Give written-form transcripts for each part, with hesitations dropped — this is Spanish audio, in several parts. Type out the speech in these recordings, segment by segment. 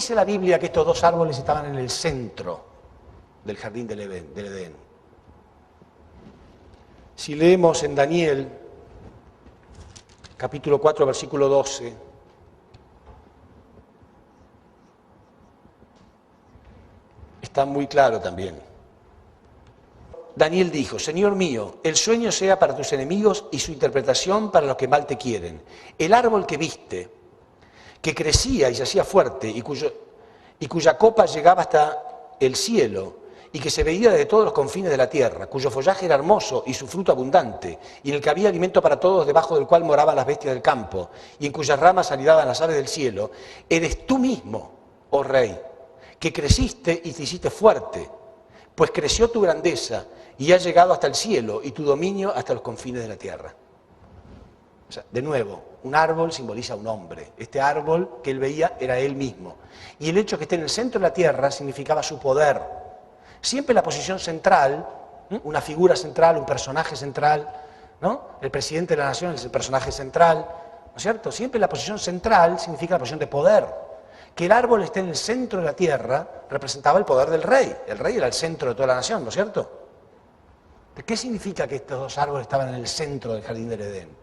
dice la Biblia que estos dos árboles estaban en el centro del jardín del Edén? Si leemos en Daniel, capítulo 4, versículo 12, está muy claro también. Daniel dijo: Señor mío, el sueño sea para tus enemigos y su interpretación para los que mal te quieren. El árbol que viste, que crecía y se hacía fuerte y cuya copa llegaba hasta el cielo y que se veía desde todos los confines de la tierra, cuyo follaje era hermoso y su fruto abundante, y en el que había alimento para todos, debajo del cual moraban las bestias del campo, y en cuyas ramas anidaban las aves del cielo, eres tú mismo, oh Rey, que creciste y te hiciste fuerte, pues creció tu grandeza y ha llegado hasta el cielo y tu dominio hasta los confines de la tierra. O sea, de nuevo, un árbol simboliza a un hombre. Este árbol que él veía era él mismo. Y el hecho de que esté en el centro de la tierra significaba su poder. Siempre la posición central, una figura central, un personaje central, ¿no? El presidente de la nación es el personaje central, ¿no es cierto? Siempre la posición central significa la posición de poder. Que el árbol esté en el centro de la tierra representaba el poder del rey. El rey era el centro de toda la nación, ¿no es cierto? ¿Qué significa que estos dos árboles estaban en el centro del jardín del Edén?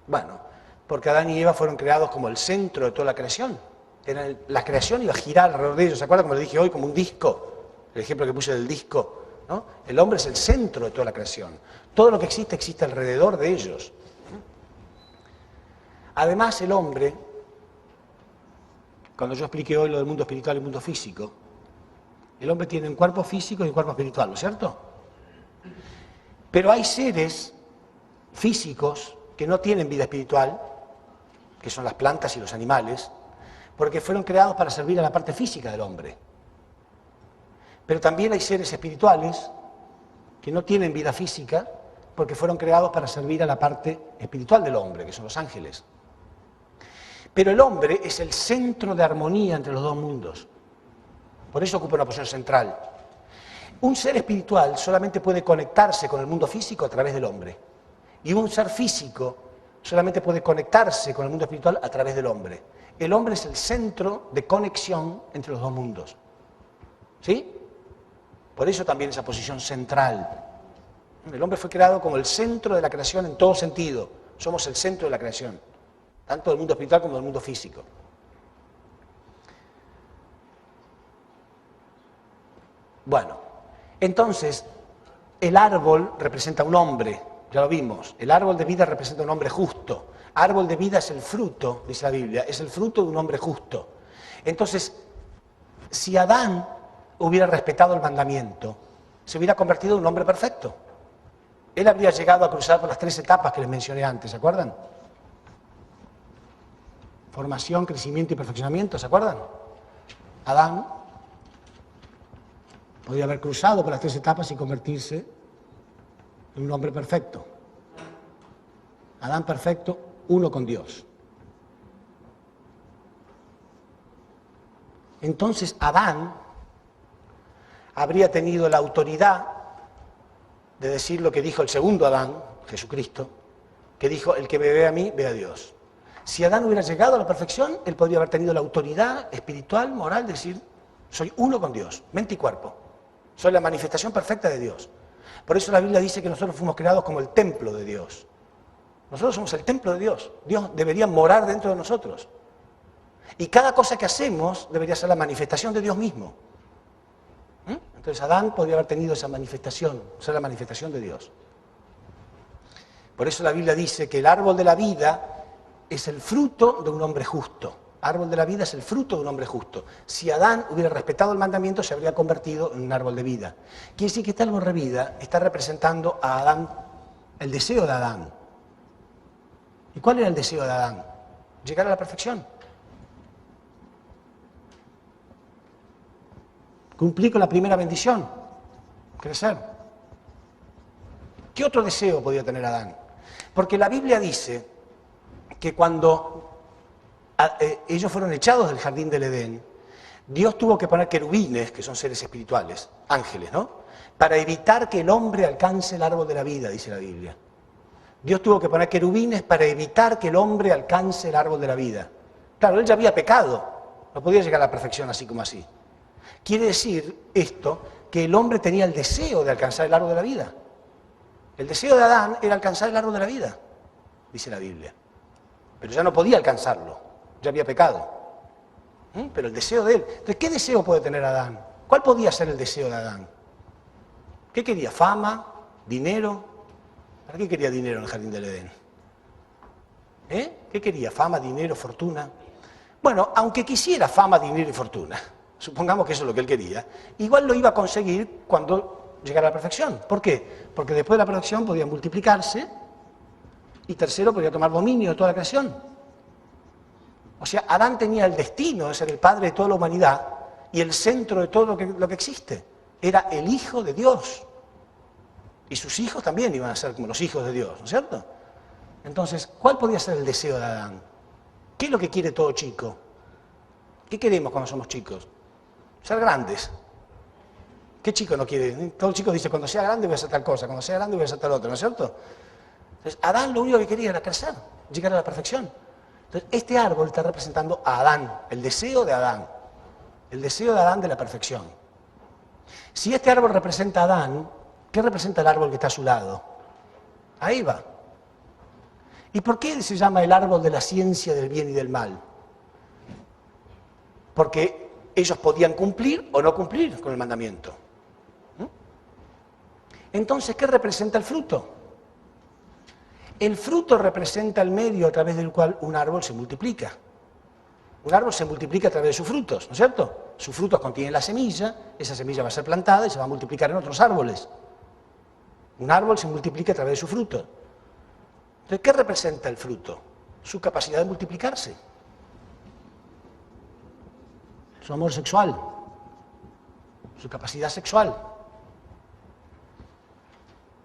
Bueno, porque Adán y Eva fueron creados como el centro de toda la creación. La creación iba a girar alrededor de ellos. ¿Se acuerdan como le dije hoy? Como un disco. El ejemplo que puse del disco, ¿no? El hombre es el centro de toda la creación. Todo lo que existe, existe alrededor de ellos. Además, el hombre, cuando yo expliqué hoy lo del mundo espiritual y el mundo físico, el hombre tiene un cuerpo físico y un cuerpo espiritual, ¿no es cierto? Pero hay seres físicos que no tienen vida espiritual, que son las plantas y los animales, porque fueron creados para servir a la parte física del hombre. Pero también hay seres espirituales que no tienen vida física, porque fueron creados para servir a la parte espiritual del hombre, que son los ángeles. Pero el hombre es el centro de armonía entre los dos mundos. Por eso ocupa una posición central. Un ser espiritual solamente puede conectarse con el mundo físico a través del hombre. Y un ser físico solamente puede conectarse con el mundo espiritual a través del hombre. El hombre es el centro de conexión entre los dos mundos. ¿Sí? Por eso también esa posición central. El hombre fue creado como el centro de la creación en todo sentido. Somos el centro de la creación, tanto del mundo espiritual como del mundo físico. Bueno, entonces, el árbol representa a un hombre, ya lo vimos. El árbol de vida representa a un hombre justo. Árbol de vida es el fruto, dice la Biblia, es el fruto de un hombre justo. Entonces, si Adán hubiera respetado el mandamiento, se hubiera convertido en un hombre perfecto. Él habría llegado a cruzar por las 3 etapas que les mencioné antes, ¿se acuerdan? Formación, crecimiento y perfeccionamiento, ¿se acuerdan? Adán podría haber cruzado por las 3 etapas y convertirse en un hombre perfecto. Adán perfecto, uno con Dios. Entonces Adán habría tenido la autoridad de decir lo que dijo el segundo Adán, Jesucristo, que dijo: el que me ve a mí, ve a Dios. Si Adán hubiera llegado a la perfección, él podría haber tenido la autoridad espiritual, moral, de decir: soy uno con Dios, mente y cuerpo. Soy la manifestación perfecta de Dios. Por eso la Biblia dice que nosotros fuimos creados como el templo de Dios. Nosotros somos el templo de Dios. Dios debería morar dentro de nosotros. Y cada cosa que hacemos debería ser la manifestación de Dios mismo. Entonces Adán podría haber tenido esa manifestación, ser la manifestación de Dios. Por eso la Biblia dice que el árbol de la vida es el fruto de un hombre justo. Árbol de la vida es el fruto de un hombre justo. Si Adán hubiera respetado el mandamiento, se habría convertido en un árbol de vida. Quiere decir que este árbol de vida está representando a Adán, el deseo de Adán. ¿Y cuál era el deseo de Adán? Llegar a la perfección. Cumplir con la primera bendición, crecer. ¿Qué otro deseo podía tener Adán? Porque la Biblia dice que cuando ellos fueron echados del jardín del Edén, Dios tuvo que poner querubines, que son seres espirituales, ángeles, ¿no? Para evitar que el hombre alcance el árbol de la vida, dice la Biblia. Dios tuvo que poner querubines para evitar que el hombre alcance el árbol de la vida. Claro, él ya había pecado. No podía llegar a la perfección así como así. Quiere decir esto que el hombre tenía el deseo de alcanzar el árbol de la vida. El deseo de Adán era alcanzar el árbol de la vida, dice la Biblia. Pero ya no podía alcanzarlo, ya había pecado. Pero el deseo de él. Entonces, ¿qué deseo puede tener Adán? ¿Cuál podía ser el deseo de Adán? ¿Qué quería? ¿Fama? ¿Dinero? ¿Para qué quería dinero en el jardín del Edén? ¿Qué quería? ¿Fama, dinero, fortuna? Bueno, aunque quisiera fama, dinero y fortuna, supongamos que eso es lo que él quería, igual lo iba a conseguir cuando llegara a la perfección. ¿Por qué? Porque después de la perfección podía multiplicarse y tercero podía tomar dominio de toda la creación. O sea, Adán tenía el destino de ser el padre de toda la humanidad y el centro de todo lo que existe. Era el hijo de Dios. Y sus hijos también iban a ser como los hijos de Dios, ¿no es cierto? Entonces, ¿cuál podía ser el deseo de Adán? ¿Qué es lo que quiere todo chico? ¿Qué queremos cuando somos chicos? Ser grandes. ¿Qué chico no quiere? Todo chico dice, cuando sea grande voy a hacer tal cosa, cuando sea grande voy a hacer tal otra, ¿no es cierto? Entonces, Adán lo único que quería era crecer, llegar a la perfección. Entonces, este árbol está representando a Adán, el deseo de Adán. El deseo de Adán de la perfección. Si este árbol representa a Adán, ¿qué representa el árbol que está a su lado? A Eva. ¿Y por qué se llama el árbol de la ciencia del bien y del mal? Porque ellos podían cumplir o no cumplir con el mandamiento. Entonces, ¿qué representa el fruto? El fruto representa el medio a través del cual un árbol se multiplica. Un árbol se multiplica a través de sus frutos, ¿no es cierto? Sus frutos contienen la semilla, esa semilla va a ser plantada y se va a multiplicar en otros árboles. Un árbol se multiplica a través de su fruto. Entonces, ¿qué representa el fruto? Su capacidad de multiplicarse. Su amor sexual. Su capacidad sexual.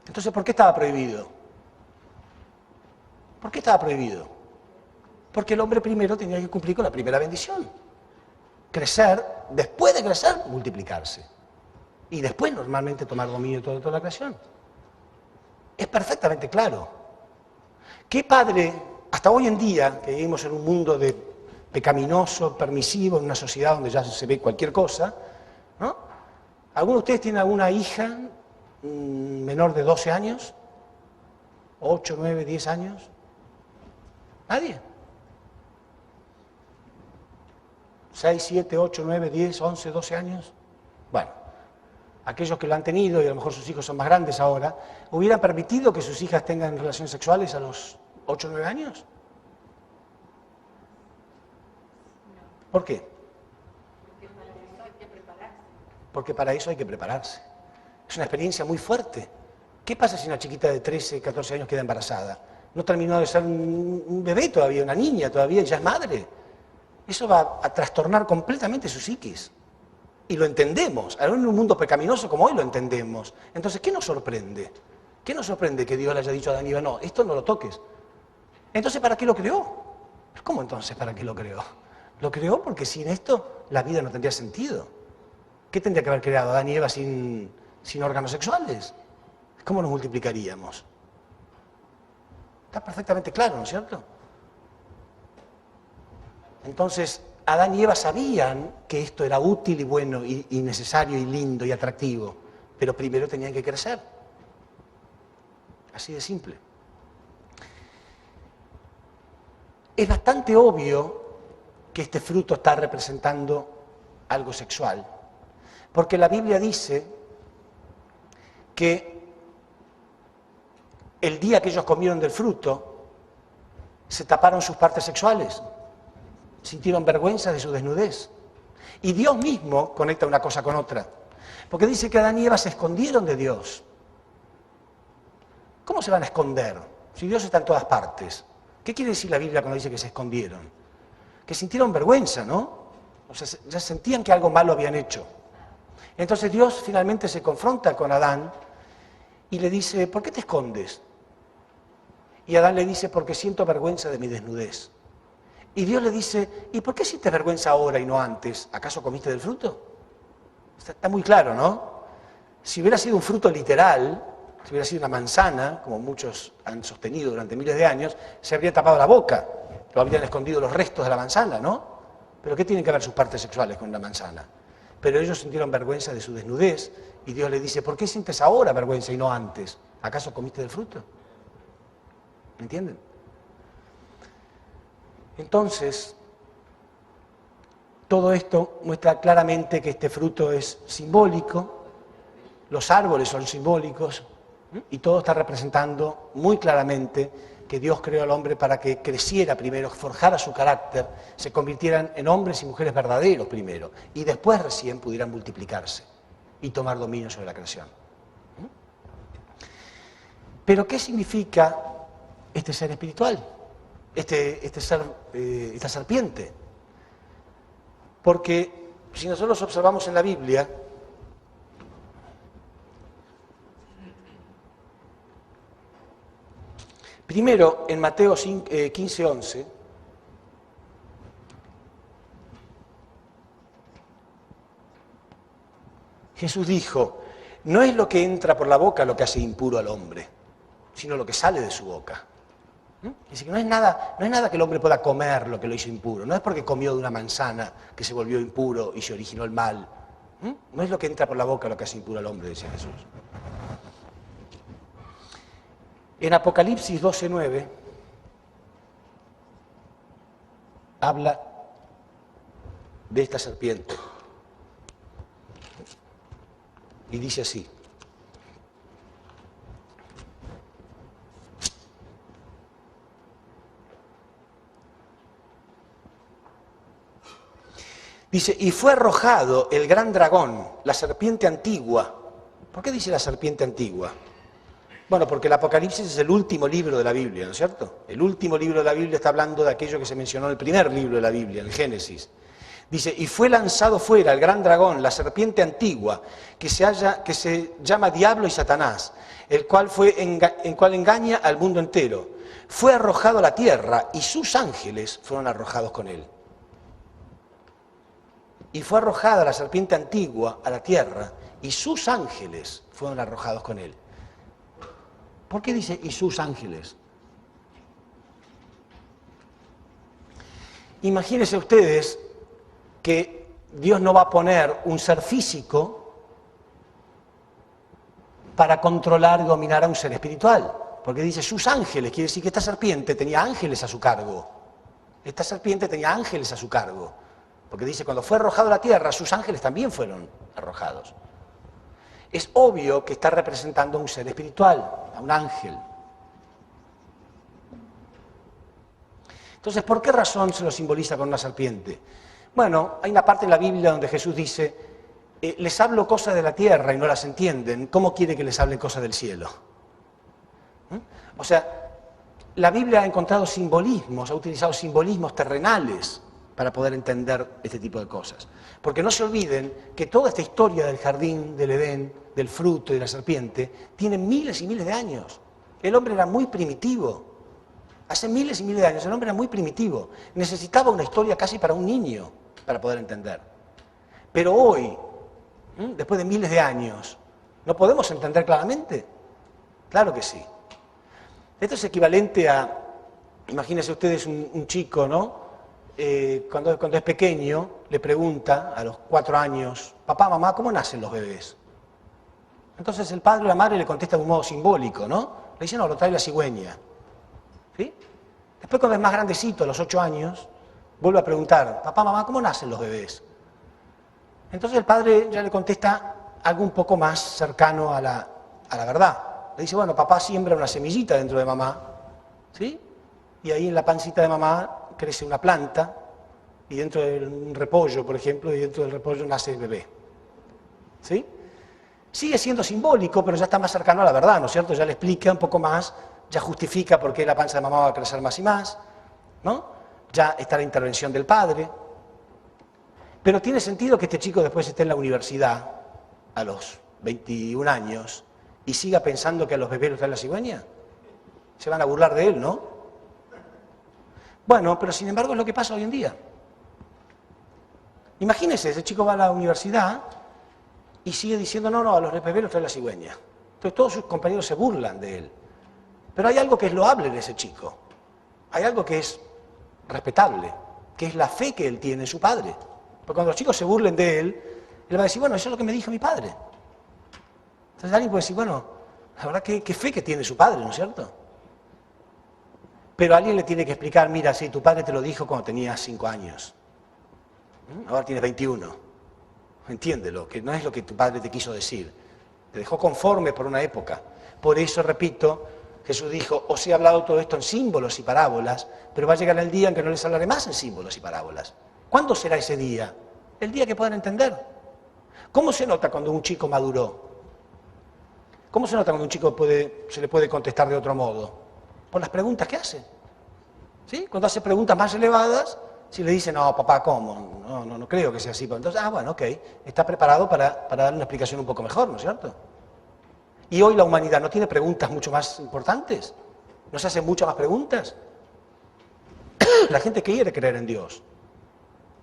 Entonces, ¿por qué estaba prohibido? ¿Por qué estaba prohibido? Porque el hombre primero tenía que cumplir con la primera bendición. Crecer, después de crecer, multiplicarse. Y después, normalmente, tomar dominio de toda la creación. Es perfectamente claro. ¿Qué padre, hasta hoy en día, que vivimos en un mundo pecaminoso, permisivo, en una sociedad donde ya se ve cualquier cosa, ¿no? ¿Alguno de ustedes tiene alguna hija menor de 12 años? 8, 9, 10 años. ¿Nadie? 6, 7, 8, 9, 10, 11, 12 años. Bueno, aquellos que lo han tenido, y a lo mejor sus hijos son más grandes ahora, ¿hubieran permitido que sus hijas tengan relaciones sexuales a los 8 o 9 años? ¿Por qué? Porque para eso hay que prepararse. Es una experiencia muy fuerte. ¿Qué pasa si una chiquita de 13, 14 años queda embarazada? No terminó de ser un bebé todavía, una niña todavía, y ya es madre. Eso va a trastornar completamente su psiquis. Y lo entendemos. En un mundo pecaminoso como hoy lo entendemos. Entonces, ¿qué nos sorprende? ¿Qué nos sorprende que Dios le haya dicho a Adán y Eva, no, esto no lo toques? Entonces, ¿para qué lo creó? ¿Cómo entonces para qué lo creó? Lo creó porque sin esto la vida no tendría sentido. ¿Qué tendría que haber creado Adán y Eva sin órganos sexuales? ¿Cómo nos multiplicaríamos? Está perfectamente claro, ¿no es cierto? Entonces, Adán y Eva sabían que esto era útil y bueno y necesario y lindo y atractivo, pero primero tenían que crecer. Así de simple. Es bastante obvio que este fruto está representando algo sexual, porque la Biblia dice que el día que ellos comieron del fruto, se taparon sus partes sexuales, sintieron vergüenza de su desnudez. Y Dios mismo conecta una cosa con otra, porque dice que Adán y Eva se escondieron de Dios. ¿Cómo se van a esconder si Dios está en todas partes? ¿Qué quiere decir la Biblia cuando dice que se escondieron? Que sintieron vergüenza, ¿no? O sea, ya sentían que algo malo habían hecho. Entonces Dios finalmente se confronta con Adán y le dice, ¿por qué te escondes? Y Adán le dice, porque siento vergüenza de mi desnudez. Y Dios le dice, ¿y por qué sientes vergüenza ahora y no antes? ¿Acaso comiste del fruto? Está muy claro, ¿no? Si hubiera sido un fruto literal, si hubiera sido una manzana, como muchos han sostenido durante miles de años, se habría tapado la boca, lo habrían escondido los restos de la manzana, ¿no? ¿Pero qué tienen que ver sus partes sexuales con la manzana? Pero ellos sintieron vergüenza de su desnudez y Dios les dice, ¿por qué sientes ahora vergüenza y no antes? ¿Acaso comiste del fruto? ¿Me entienden? Entonces, todo esto muestra claramente que este fruto es simbólico, los árboles son simbólicos y todo está representando muy claramente que Dios creó al hombre para que creciera primero, forjara su carácter, se convirtieran en hombres y mujeres verdaderos primero y después recién pudieran multiplicarse y tomar dominio sobre la creación. Pero ¿qué significa este ser espiritual? Esta serpiente? Porque si nosotros observamos en la Biblia, primero en Mateo 15:11, Jesús dijo, no es lo que entra por la boca lo que hace impuro al hombre, sino lo que sale de su boca. Es decir, que no es nada que el hombre pueda comer lo que lo hizo impuro. No es porque comió de una manzana que se volvió impuro y se originó el mal. No es lo que entra por la boca lo que hace impuro al hombre, decía Jesús. En Apocalipsis 12:9 habla de esta serpiente. Y dice así. Dice, y fue arrojado el gran dragón, la serpiente antigua. ¿Por qué dice la serpiente antigua? Bueno, porque el Apocalipsis es el último libro de la Biblia, ¿no es cierto? El último libro de la Biblia está hablando de aquello que se mencionó en el primer libro de la Biblia, en el Génesis. Dice, y fue lanzado fuera el gran dragón, la serpiente antigua, que se llama Diablo y Satanás, el cual engaña al mundo entero. Fue arrojado a la tierra y sus ángeles fueron arrojados con él. Y fue arrojada la serpiente antigua a la tierra y sus ángeles fueron arrojados con él. ¿Por qué dice y sus ángeles? Imagínense ustedes que Dios no va a poner un ser físico para controlar y dominar a un ser espiritual. Porque dice sus ángeles, quiere decir que esta serpiente tenía ángeles a su cargo. Esta serpiente tenía ángeles a su cargo. Porque dice, cuando fue arrojado a la tierra, sus ángeles también fueron arrojados. Es obvio que está representando a un ser espiritual, a un ángel. Entonces, ¿por qué razón se lo simboliza con una serpiente? Bueno, hay una parte en la Biblia donde Jesús dice, les hablo cosas de la tierra y no las entienden, ¿cómo quiere que les hable cosas del cielo? O sea, la Biblia ha encontrado simbolismos, ha utilizado simbolismos terrenales para poder entender este tipo de cosas. Porque no se olviden que toda esta historia del jardín, del Edén, del fruto y de la serpiente, tiene miles y miles de años. El hombre era muy primitivo. Hace miles y miles de años el hombre era muy primitivo. Necesitaba una historia casi para un niño para poder entender. Pero hoy, después de miles de años, ¿no podemos entender claramente? Claro que sí. Esto es equivalente a, imagínense ustedes un chico, ¿no? Cuando es pequeño, le pregunta a los 4 años, papá, mamá, ¿cómo nacen los bebés? Entonces el padre o la madre le contesta de un modo simbólico, ¿no? Le dice, no, lo trae la cigüeña. ¿Sí? Después cuando es más grandecito, a los 8 años, vuelve a preguntar, papá, mamá, ¿cómo nacen los bebés? Entonces el padre ya le contesta algo un poco más cercano a la verdad. Le dice, bueno, papá siembra una semillita dentro de mamá, ¿sí? Y ahí en la pancita de mamá crece una planta, y dentro de un repollo, por ejemplo, y dentro del repollo nace el bebé. ¿Sí? Sigue siendo simbólico, pero ya está más cercano a la verdad, ¿no es cierto? Ya le explica un poco más, ya justifica por qué la panza de mamá va a crecer más y más, ¿no? Ya está la intervención del padre. Pero tiene sentido que este chico después esté en la universidad, a los 21 años, y siga pensando que a los bebés los trae la cigüeña. Se van a burlar de él, ¿no? Bueno, pero sin embargo es lo que pasa hoy en día. Imagínense, ese chico va a la universidad y sigue diciendo, no, a los bebés los trae la cigüeña. Entonces todos sus compañeros se burlan de él. Pero hay algo que es loable en ese chico. Hay algo que es respetable. que es la fe que él tiene en su padre. Porque cuando los chicos se burlen de él, él va a decir, bueno, eso es lo que me dijo mi padre. Entonces alguien puede decir, bueno, la verdad qué fe que tiene su padre, ¿no es cierto? Pero alguien le tiene que explicar, mira, sí, tu padre te lo dijo cuando tenías 5 años. Ahora tienes 21. Entiéndelo, que no es lo que tu padre te quiso decir. Te dejó conforme por una época. Por eso, repito, Jesús dijo, os he hablado todo esto en símbolos y parábolas, pero va a llegar el día en que no les hablaré más en símbolos y parábolas. ¿Cuándo será ese día? El día que puedan entender. ¿Cómo se nota cuando un chico maduró? ¿Cómo se nota cuando un chico se le puede contestar de otro modo? Por las preguntas que hace. ¿Sí? Cuando hace preguntas más elevadas, si le dice, no, papá, ¿cómo? No creo que sea así. Entonces, bueno, ok, está preparado para darle una explicación un poco mejor, ¿no es cierto? Y hoy la humanidad no tiene preguntas mucho más importantes. ¿No se hacen muchas más preguntas? La gente quiere creer en Dios.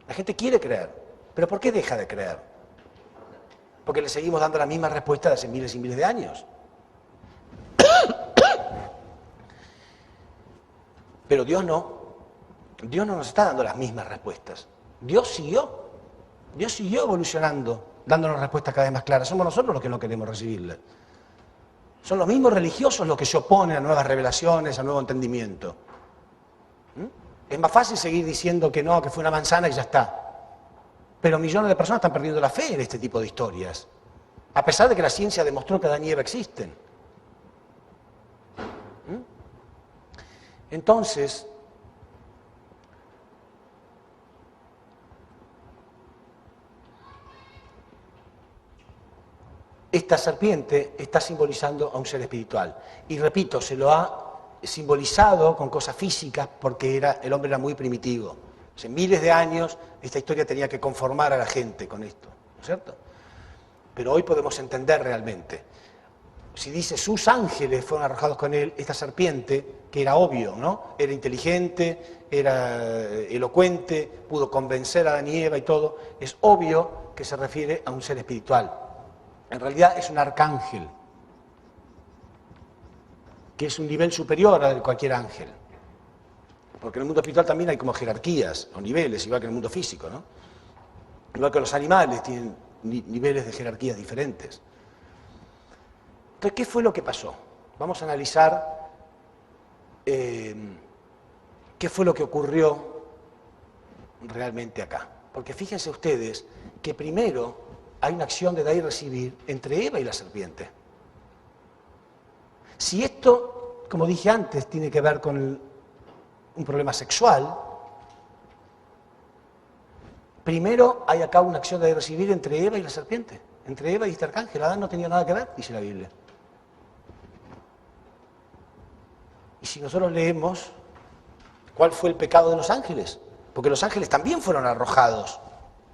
La gente quiere creer. ¿Pero por qué deja de creer? Porque le seguimos dando la misma respuesta de hace miles y miles de años. Pero Dios no. Dios no nos está dando las mismas respuestas. Dios siguió evolucionando, dándonos respuestas cada vez más claras. Somos nosotros los que no queremos recibirlas. Son los mismos religiosos los que se oponen a nuevas revelaciones, a nuevo entendimiento. Es más fácil seguir diciendo que no, que fue una manzana y ya está. Pero millones de personas están perdiendo la fe en este tipo de historias, a pesar de que la ciencia demostró que Adán y Eva existen. Entonces, esta serpiente está simbolizando a un ser espiritual. Y repito, se lo ha simbolizado con cosas físicas porque el hombre era muy primitivo. Hace miles de años esta historia tenía que conformar a la gente con esto, ¿no es cierto? Pero hoy podemos entender realmente. Si dice, sus ángeles fueron arrojados con él, esta serpiente, que era obvio, ¿no? Era inteligente, era elocuente, pudo convencer a Adán y Eva y todo, es obvio que se refiere a un ser espiritual. En realidad es un arcángel, que es un nivel superior al de cualquier ángel. Porque en el mundo espiritual también hay como jerarquías o niveles, igual que en el mundo físico, ¿no? Igual que los animales tienen niveles de jerarquías diferentes. Entonces, ¿qué fue lo que pasó? Vamos a analizar qué fue lo que ocurrió realmente acá. Porque fíjense ustedes que primero hay una acción de dar y recibir entre Eva y la serpiente. Si esto, como dije antes, tiene que ver con un problema sexual, primero hay acá una acción de dar y recibir entre Eva y la serpiente, entre Eva y este arcángel. Adán no tenía nada que ver, dice la Biblia. Y si nosotros leemos, ¿cuál fue el pecado de los ángeles? Porque los ángeles también fueron arrojados.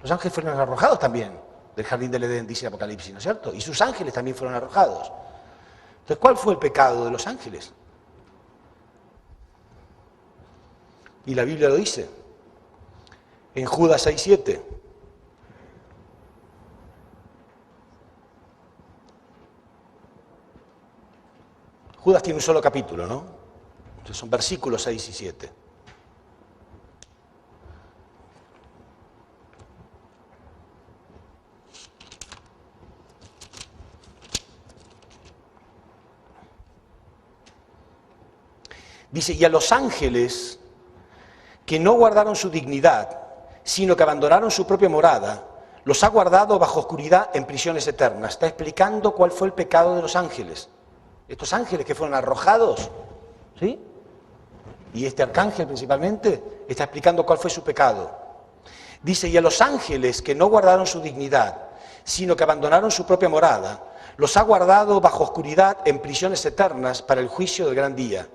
Los ángeles fueron arrojados también del jardín del Edén, dice el Apocalipsis, ¿no es cierto? Y sus ángeles también fueron arrojados. Entonces, ¿cuál fue el pecado de los ángeles? Y la Biblia lo dice, en Judas 6:7. Judas tiene un solo capítulo, ¿no? Entonces son versículos 6 y 7. Dice, y a los ángeles que no guardaron su dignidad, sino que abandonaron su propia morada, los ha guardado bajo oscuridad en prisiones eternas. Está explicando cuál fue el pecado de los ángeles. Estos ángeles que fueron arrojados, ¿sí? Y este arcángel principalmente está explicando cuál fue su pecado. Dice, y a los ángeles que no guardaron su dignidad, sino que abandonaron su propia morada, los ha guardado bajo oscuridad en prisiones eternas para el juicio del gran día.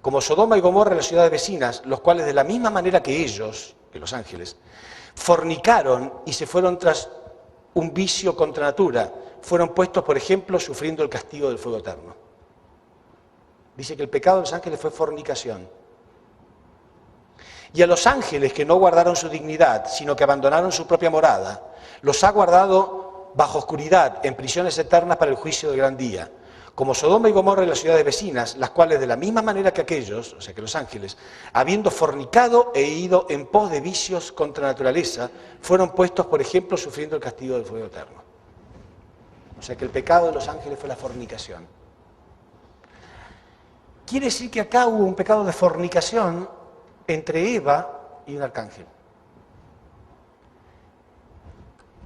Como Sodoma y Gomorra, las ciudades vecinas, los cuales de la misma manera que ellos, que los ángeles, fornicaron y se fueron tras un vicio contra natura, fueron puestos, por ejemplo, sufriendo el castigo del fuego eterno. Dice que el pecado de los ángeles fue fornicación. Y a los ángeles que no guardaron su dignidad, sino que abandonaron su propia morada, los ha guardado bajo oscuridad en prisiones eternas para el juicio del gran día. como Sodoma y Gomorra y las ciudades vecinas, las cuales de la misma manera que aquellos, o sea que los ángeles, habiendo fornicado e ido en pos de vicios contra la naturaleza, fueron puestos, por ejemplo, sufriendo el castigo del fuego eterno. O sea que el pecado de los ángeles fue la fornicación. Quiere decir que acá hubo un pecado de fornicación entre Eva y un arcángel.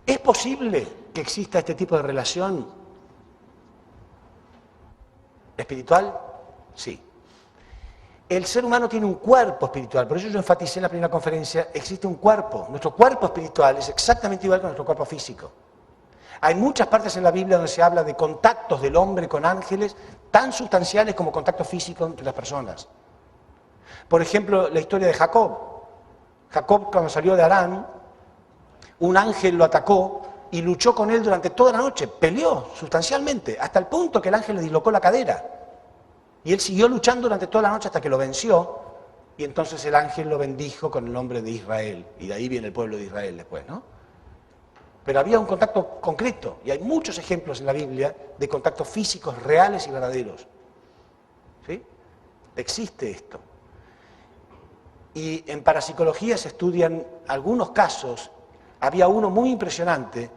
¿Es posible que exista este tipo de relación espiritual? Sí. El ser humano tiene un cuerpo espiritual, por eso yo enfaticé en la primera conferencia, existe un cuerpo. Nuestro cuerpo espiritual es exactamente igual que nuestro cuerpo físico. Hay muchas partes en la Biblia donde se habla de contactos del hombre con ángeles tan sustanciales como contactos físicos entre las personas. Por ejemplo, la historia de Jacob. Jacob, cuando salió de Harán, un ángel lo atacó y luchó con él durante toda la noche, peleó sustancialmente, hasta el punto que el ángel le dislocó la cadera. Y él siguió luchando durante toda la noche hasta que lo venció, y entonces el ángel lo bendijo con el nombre de Israel, y de ahí viene el pueblo de Israel después, ¿no? Pero había un contacto concreto, y hay muchos ejemplos en la Biblia de contactos físicos reales y verdaderos. ¿Sí? Existe esto. Y en parapsicología se estudian algunos casos. Había uno muy impresionante,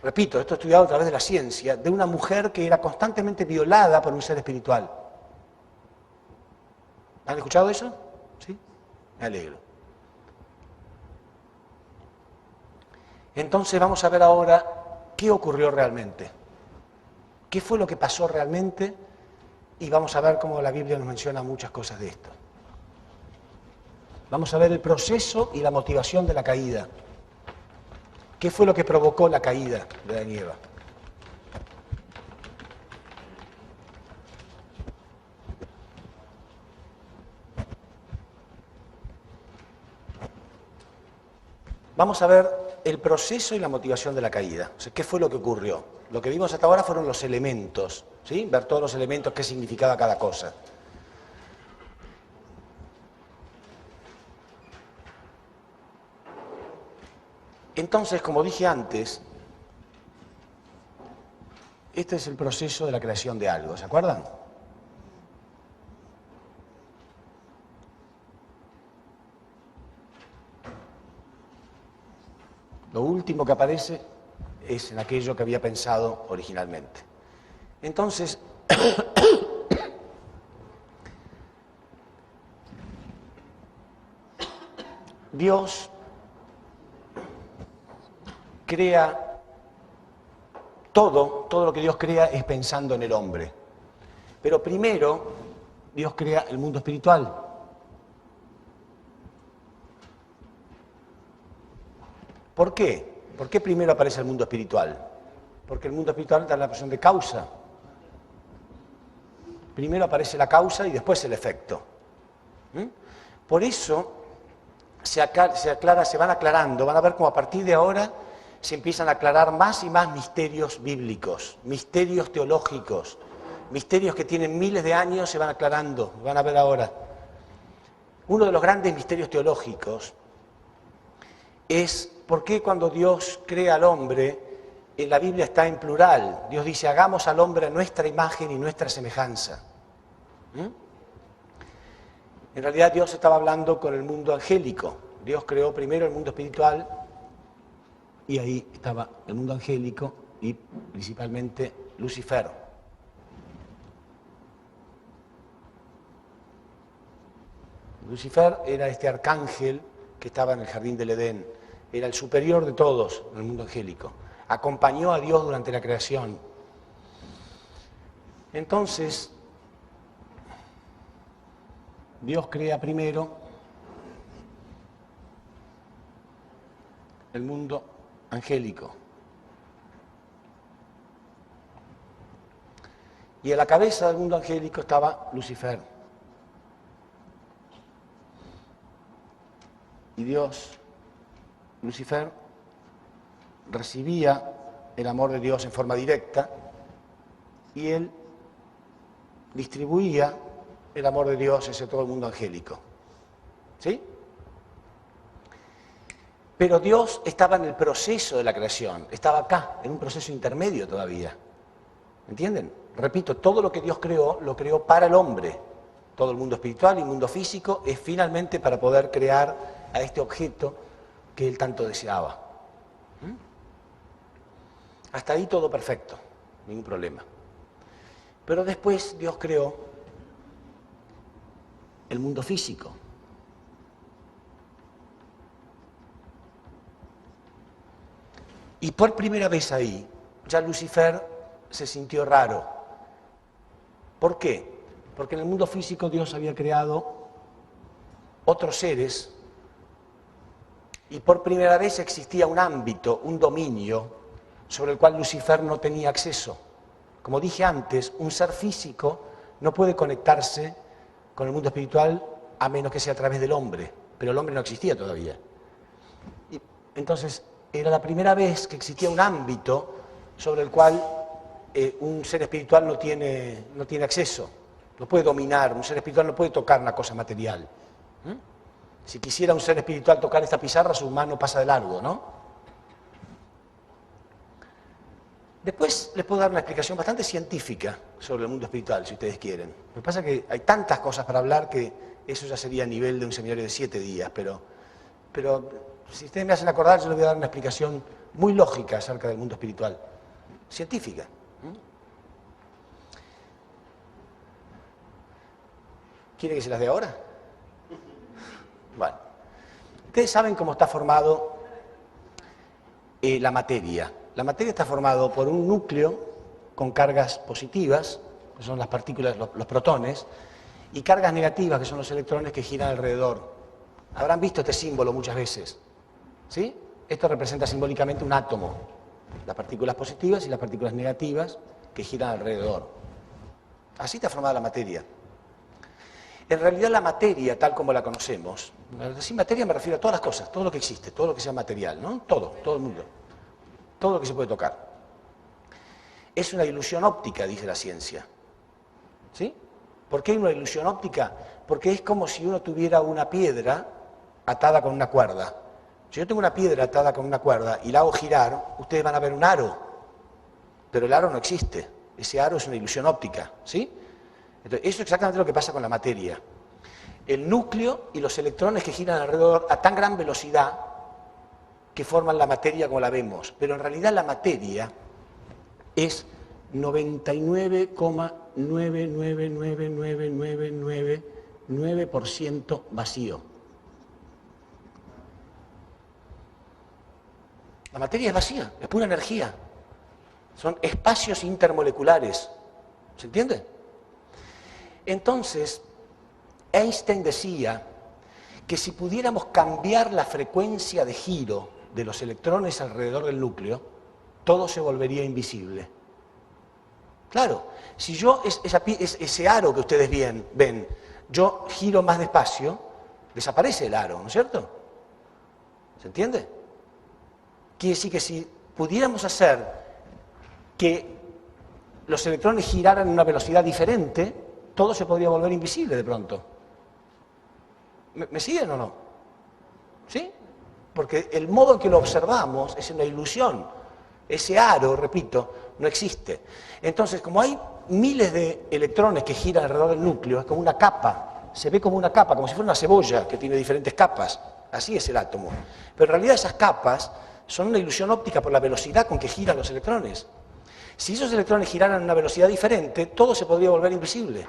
repito, esto estudiado a través de la ciencia, de una mujer que era constantemente violada por un ser espiritual. ¿Han escuchado eso? ¿Sí? Me alegro. Entonces vamos a ver ahora qué ocurrió realmente. ¿Qué fue lo que pasó realmente? Y vamos a ver cómo la Biblia nos menciona muchas cosas de esto. Vamos a ver el proceso y la motivación de la caída. ¿Qué fue lo que provocó la caída de Adán y Eva? Vamos a ver el proceso y la motivación de la caída. O sea, ¿qué fue lo que ocurrió? Lo que vimos hasta ahora fueron los elementos, ¿sí? Ver todos los elementos, qué significaba cada cosa. Entonces, como dije antes, este es el proceso de la creación de algo, ¿se acuerdan? Lo último que aparece es en aquello que había pensado originalmente. Entonces, Dios crea todo lo que Dios crea es pensando en el hombre. Pero primero, Dios crea el mundo espiritual. ¿Por qué? ¿Por qué primero aparece el mundo espiritual? Porque el mundo espiritual da la noción de causa. Primero aparece la causa y después el efecto. Por eso se van aclarando, van a ver cómo a partir de ahora se empiezan a aclarar más y más misterios bíblicos, misterios teológicos, misterios que tienen miles de años se van aclarando, van a ver ahora. Uno de los grandes misterios teológicos es por qué cuando Dios crea al hombre, en la Biblia está en plural. Dios dice, hagamos al hombre a nuestra imagen y nuestra semejanza. En realidad Dios estaba hablando con el mundo angélico. Dios creó primero el mundo espiritual y ahí estaba el mundo angélico y principalmente Lucifer. Lucifer era este arcángel que estaba en el jardín del Edén. Era el superior de todos en el mundo angélico. Acompañó a Dios durante la creación. Entonces, Dios crea primero el mundo angélico. Y a la cabeza del mundo angélico estaba Lucifer. Y Lucifer, recibía el amor de Dios en forma directa y él distribuía el amor de Dios hacia todo el mundo angélico. ¿Sí? Pero Dios estaba en el proceso de la creación, estaba acá, en un proceso intermedio todavía. ¿Entienden? repito, todo lo que Dios creó, lo creó para el hombre. Todo el mundo espiritual y el mundo físico es finalmente para poder crear a este objeto que él tanto deseaba. Hasta ahí todo perfecto, ningún problema. Pero después Dios creó el mundo físico. Y por primera vez ahí, ya Lucifer se sintió raro. ¿Por qué? Porque en el mundo físico Dios había creado otros seres y por primera vez existía un ámbito, un dominio sobre el cual Lucifer no tenía acceso. Como dije antes, un ser físico no puede conectarse con el mundo espiritual a menos que sea a través del hombre, pero el hombre no existía todavía. Y entonces, era la primera vez que existía un ámbito sobre el cual un ser espiritual no tiene acceso, no puede dominar, un ser espiritual no puede tocar una cosa material. Si quisiera un ser espiritual tocar esta pizarra, su mano pasa de largo, ¿no? Después les puedo dar una explicación bastante científica sobre el mundo espiritual, si ustedes quieren. Lo que pasa es que hay tantas cosas para hablar que eso ya sería a nivel de un seminario de 7 días, pero si ustedes me hacen acordar, yo les voy a dar una explicación muy lógica acerca del mundo espiritual, científica. ¿Quiere que se las dé ahora? Bueno, ustedes saben cómo está formado la materia. La materia está formada por un núcleo con cargas positivas, que son las partículas, los protones, y cargas negativas, que son los electrones que giran alrededor. Habrán visto este símbolo muchas veces, ¿sí? Esto representa simbólicamente un átomo, las partículas positivas y las partículas negativas que giran alrededor. Así está formada la materia. En realidad la materia, tal como la conocemos, sin materia me refiero a todas las cosas, todo lo que existe, todo lo que sea material, ¿no? Todo el mundo, todo lo que se puede tocar. Es una ilusión óptica, dice la ciencia. ¿Sí? ¿Por qué hay una ilusión óptica? Porque es como si uno tuviera una piedra atada con una cuerda. Si yo tengo una piedra atada con una cuerda y la hago girar, ustedes van a ver un aro, pero el aro no existe. Ese aro es una ilusión óptica, ¿sí? Entonces, eso es exactamente lo que pasa con la materia. El núcleo y los electrones que giran alrededor a tan gran velocidad que forman la materia como la vemos. Pero en realidad la materia es 99,9999999% vacío. La materia es vacía, es pura energía. Son espacios intermoleculares. ¿Se entiende? Entonces, Einstein decía que si pudiéramos cambiar la frecuencia de giro de los electrones alrededor del núcleo, todo se volvería invisible. Claro, si yo ese aro que ustedes ven, yo giro más despacio, desaparece el aro, ¿no es cierto? ¿Se entiende? Quiere decir que si pudiéramos hacer que los electrones giraran a una velocidad diferente, todo se podría volver invisible de pronto. ¿Me siguen o no? ¿Sí? Porque el modo en que lo observamos es una ilusión. Ese aro, repito, no existe. Entonces, como hay miles de electrones que giran alrededor del núcleo, es como una capa, se ve como una capa, como si fuera una cebolla que tiene diferentes capas. Así es el átomo. Pero en realidad esas capas son una ilusión óptica por la velocidad con que giran los electrones. Si esos electrones giraran a una velocidad diferente, todo se podría volver invisible.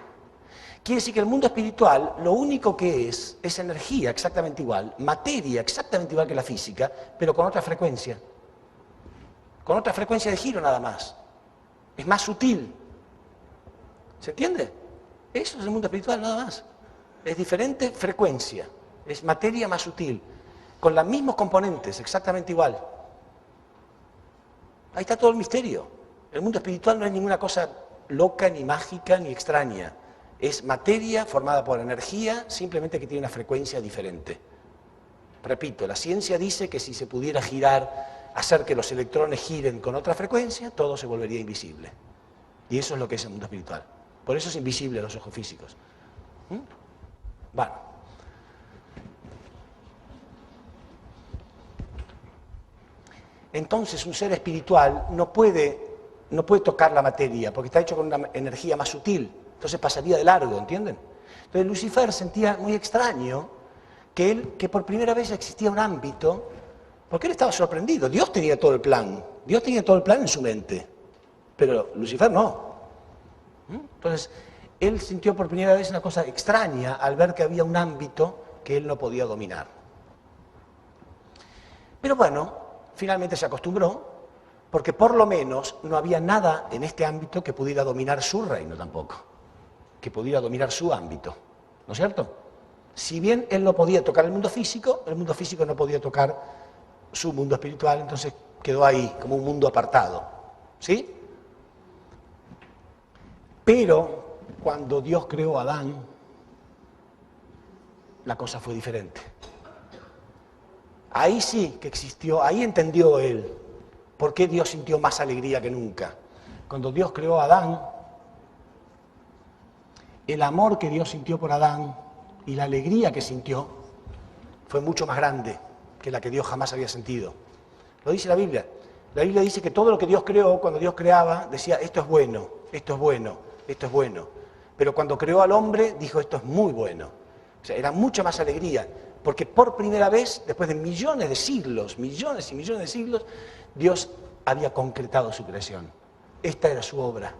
Quiere decir que el mundo espiritual lo único que es energía exactamente igual, materia exactamente igual que la física, pero con otra frecuencia. Con otra frecuencia de giro nada más. Es más sutil. ¿Se entiende? Eso es el mundo espiritual nada más. Es diferente frecuencia. Es materia más sutil. Con los mismos componentes, exactamente igual. Ahí está todo el misterio. El mundo espiritual no es ninguna cosa loca, ni mágica, ni extraña. Es materia formada por energía, simplemente que tiene una frecuencia diferente. Repito, la ciencia dice que si se pudiera girar, hacer que los electrones giren con otra frecuencia, todo se volvería invisible. Y eso es lo que es el mundo espiritual. Por eso es invisible a los ojos físicos. Bueno. Entonces un ser espiritual no puede no puede tocar la materia, porque está hecho con una energía más sutil, entonces pasaría de largo, ¿entienden? Entonces Lucifer sentía muy extraño que por primera vez existía un ámbito, porque él estaba sorprendido, Dios tenía todo el plan en su mente, pero Lucifer no. Entonces, él sintió por primera vez una cosa extraña al ver que había un ámbito que él no podía dominar. Pero bueno, finalmente se acostumbró, porque por lo menos no había nada en este ámbito que pudiera dominar su reino tampoco, que pudiera dominar su ámbito, ¿no es cierto? Si bien él no podía tocar el mundo físico no podía tocar su mundo espiritual, entonces quedó ahí como un mundo apartado, ¿sí? Pero cuando Dios creó a Adán, la cosa fue diferente. Ahí sí que existió, ahí entendió él por qué Dios sintió más alegría que nunca. Cuando Dios creó a Adán, el amor que Dios sintió por Adán y la alegría que sintió fue mucho más grande que la que Dios jamás había sentido. Lo dice la Biblia. La Biblia dice que todo lo que Dios creó, cuando Dios creaba, decía, esto es bueno, esto es bueno, esto es bueno. Pero cuando creó al hombre, dijo, esto es muy bueno. O sea, era mucha más alegría, porque por primera vez, después de millones de siglos, millones y millones de siglos, Dios había concretado su creación. Esta era su obra.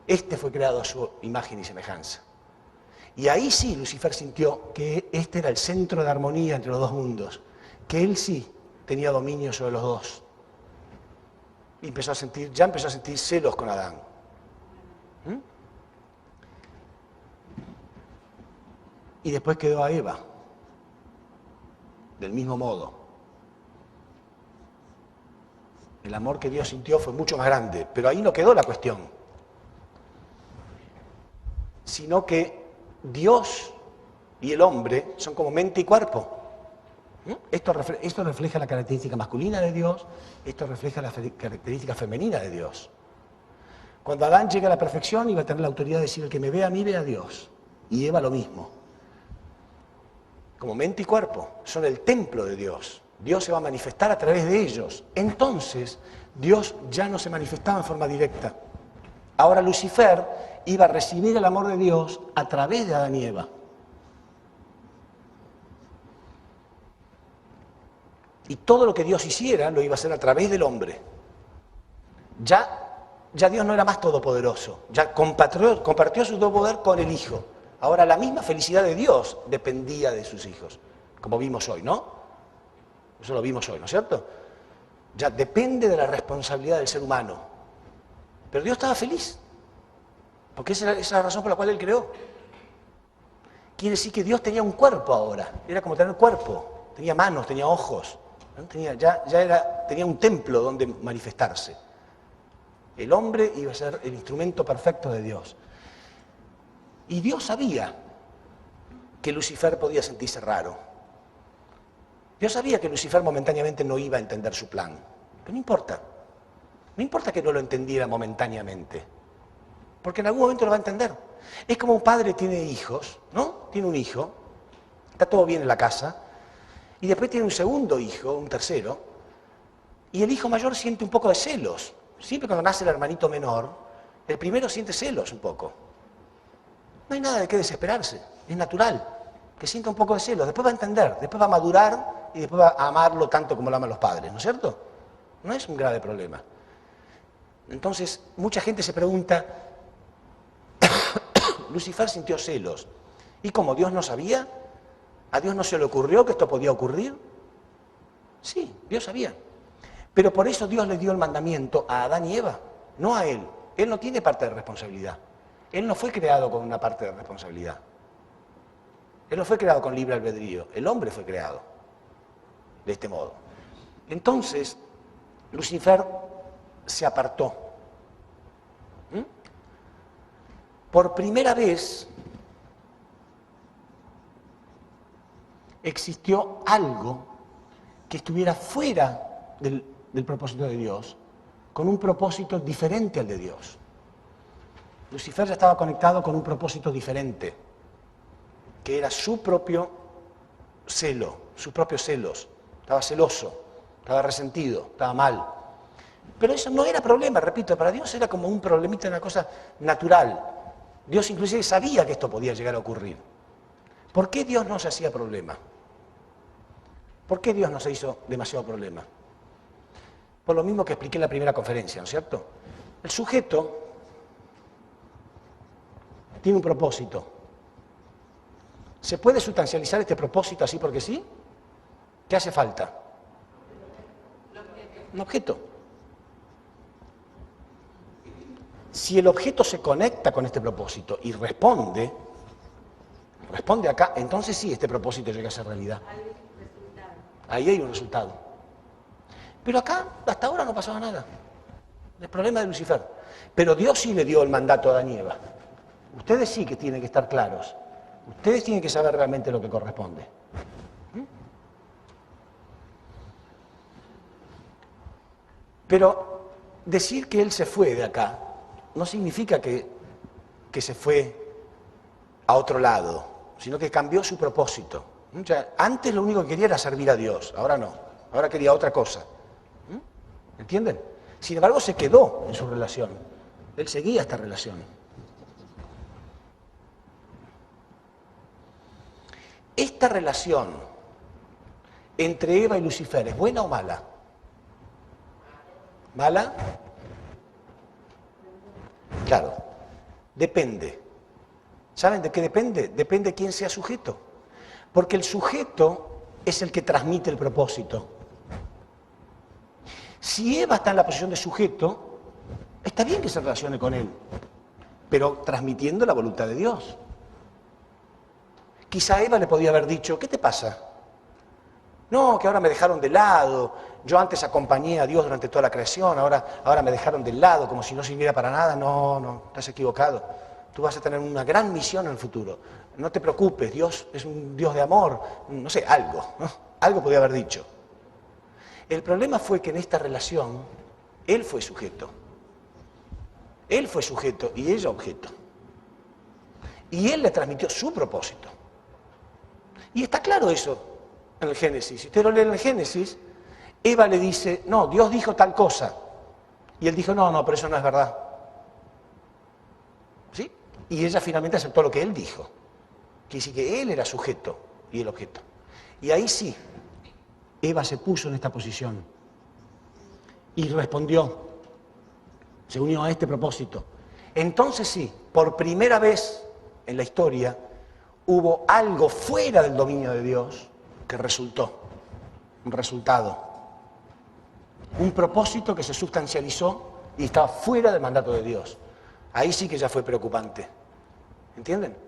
Este fue creado a su imagen y semejanza. Y ahí sí Lucifer sintió que este era el centro de armonía entre los dos mundos, que él sí tenía dominio sobre los dos. Y ya empezó a sentir celos con Adán. Y después quedó a Eva, del mismo modo. El amor que Dios sintió fue mucho más grande, pero ahí no quedó la cuestión, sino que Dios y el hombre son como mente y cuerpo. Esto refleja la característica masculina de Dios, esto refleja la característica femenina de Dios. Cuando Adán llega a la perfección, iba a tener la autoridad de decir, el que me ve a mí, ve a Dios. Y Eva lo mismo. Como mente y cuerpo, son el templo de Dios. Dios se va a manifestar a través de ellos. Entonces, Dios ya no se manifestaba en forma directa. Ahora Lucifer iba a recibir el amor de Dios a través de Adán y Eva. Y todo lo que Dios hiciera lo iba a hacer a través del hombre. Ya Dios no era más todopoderoso, ya compartió su todo poder con el Hijo. Ahora la misma felicidad de Dios dependía de sus hijos, como vimos hoy, ¿no? Eso lo vimos hoy, ¿no es cierto? Ya depende de la responsabilidad del ser humano. Pero Dios estaba feliz, porque esa es la razón por la cual Él creó. Quiere decir que Dios tenía un cuerpo ahora, era como tener cuerpo, tenía manos, tenía ojos, ¿no? Tenía un templo donde manifestarse. El hombre iba a ser el instrumento perfecto de Dios. Y Dios sabía que Lucifer podía sentirse raro. Dios sabía que Lucifer momentáneamente no iba a entender su plan. Pero no importa. No importa que no lo entendiera momentáneamente. Porque en algún momento lo va a entender. Es como un padre tiene hijos, ¿no? Tiene un hijo, está todo bien en la casa, y después tiene un segundo hijo, un tercero, y el hijo mayor siente un poco de celos. Siempre cuando nace el hermanito menor, el primero siente celos un poco. No hay nada de qué desesperarse, es natural, que sienta un poco de celos, después va a entender, después va a madurar y después va a amarlo tanto como lo aman los padres, ¿no es cierto? No es un grave problema. Entonces, mucha gente se pregunta, Lucifer sintió celos, ¿y como Dios no sabía? ¿A Dios no se le ocurrió que esto podía ocurrir? Sí, Dios sabía. Pero por eso Dios le dio el mandamiento a Adán y Eva, no a él. Él no tiene parte de responsabilidad. Él no fue creado con una parte de responsabilidad. Él no fue creado con libre albedrío. El hombre fue creado de este modo. Entonces, Lucifer se apartó. Por primera vez existió algo que estuviera fuera del propósito de Dios, con un propósito diferente al de Dios. Lucifer ya estaba conectado con un propósito diferente, que era su propio celo, sus propios celos. Estaba celoso, estaba resentido, estaba mal. Pero eso no era problema, repito, para Dios era como un problemita, una cosa natural. Dios inclusive sabía que esto podía llegar a ocurrir. ¿Por qué Dios no se hacía problema? ¿Por qué Dios no se hizo demasiado problema? Por lo mismo que expliqué en la primera conferencia, ¿no es cierto? El sujeto tiene un propósito. ¿Se puede sustancializar este propósito así porque sí? ¿Qué hace falta? Un objeto. Si el objeto se conecta con este propósito y responde acá, entonces sí, este propósito llega a ser realidad. Ahí hay un resultado. Pero acá, hasta ahora no pasaba nada. El problema de Lucifer. Pero Dios sí le dio el mandato a Adán y Eva. Ustedes sí que tienen que estar claros. Ustedes tienen que saber realmente lo que corresponde. Pero decir que él se fue de acá no significa que se fue a otro lado, sino que cambió su propósito. O sea, antes lo único que quería era servir a Dios, ahora no, ahora quería otra cosa. ¿Entienden? Sin embargo, se quedó en su relación. Él seguía esta relación. Esta relación entre Eva y Lucifer, ¿es buena o mala? ¿Mala? Claro, depende. ¿Saben de qué depende? Depende de quién sea sujeto. Porque el sujeto es el que transmite el propósito. Si Eva está en la posición de sujeto, está bien que se relacione con él, pero transmitiendo la voluntad de Dios. Quizá Eva le podía haber dicho, ¿qué te pasa? No, que ahora me dejaron de lado, yo antes acompañé a Dios durante toda la creación, ahora me dejaron de lado como si no sirviera para nada. No, estás equivocado. Tú vas a tener una gran misión en el futuro. No te preocupes, Dios es un Dios de amor, no sé, algo, ¿no? Algo podía haber dicho. El problema fue que en esta relación, él fue sujeto. Él fue sujeto y ella objeto. Y él le transmitió su propósito. Y está claro eso en el Génesis. Si usted lo lee en el Génesis, Eva le dice, no, Dios dijo tal cosa. Y él dijo, no, pero eso no es verdad. ¿Sí? Y ella finalmente aceptó lo que él dijo. Quiere decir que él era sujeto y el objeto. Y ahí sí, Eva se puso en esta posición y respondió, se unió a este propósito. Entonces sí, por primera vez en la historia, hubo algo fuera del dominio de Dios que resultó, un resultado, un propósito que se sustancializó y estaba fuera del mandato de Dios. Ahí sí que ya fue preocupante. ¿Entienden?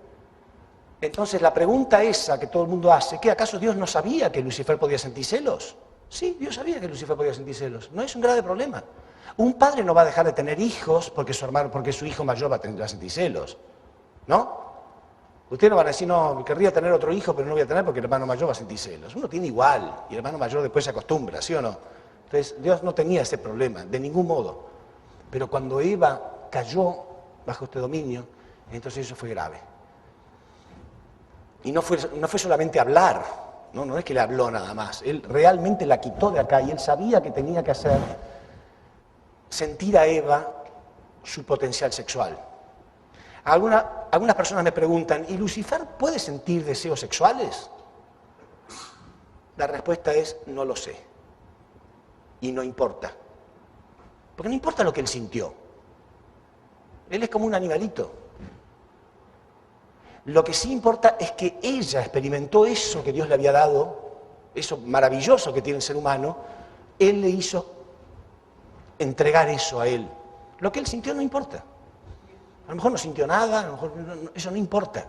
Entonces la pregunta esa que todo el mundo hace, ¿que acaso Dios no sabía que Lucifer podía sentir celos? Sí, Dios sabía que Lucifer podía sentir celos. No es un grave problema. Un padre no va a dejar de tener hijos porque su hijo mayor va a sentir celos. ¿No? Ustedes no van a decir, no, querría tener otro hijo, pero no voy a tener porque el hermano mayor va a sentir celos. Uno tiene igual, y el hermano mayor después se acostumbra, ¿sí o no? Entonces, Dios no tenía ese problema, de ningún modo. Pero cuando Eva cayó bajo este dominio, entonces eso fue grave. Y no fue solamente hablar, no es que le habló nada más. Él realmente la quitó de acá y él sabía que tenía que hacer sentir a Eva su potencial sexual. Algunas personas me preguntan, ¿y Lucifer puede sentir deseos sexuales? La respuesta es, no lo sé. Y no importa. Porque no importa lo que él sintió. Él es como un animalito. Lo que sí importa es que ella experimentó eso que Dios le había dado, eso maravilloso que tiene el ser humano, él le hizo entregar eso a él. Lo que él sintió no importa. A lo mejor no sintió nada, a lo mejor eso no importa.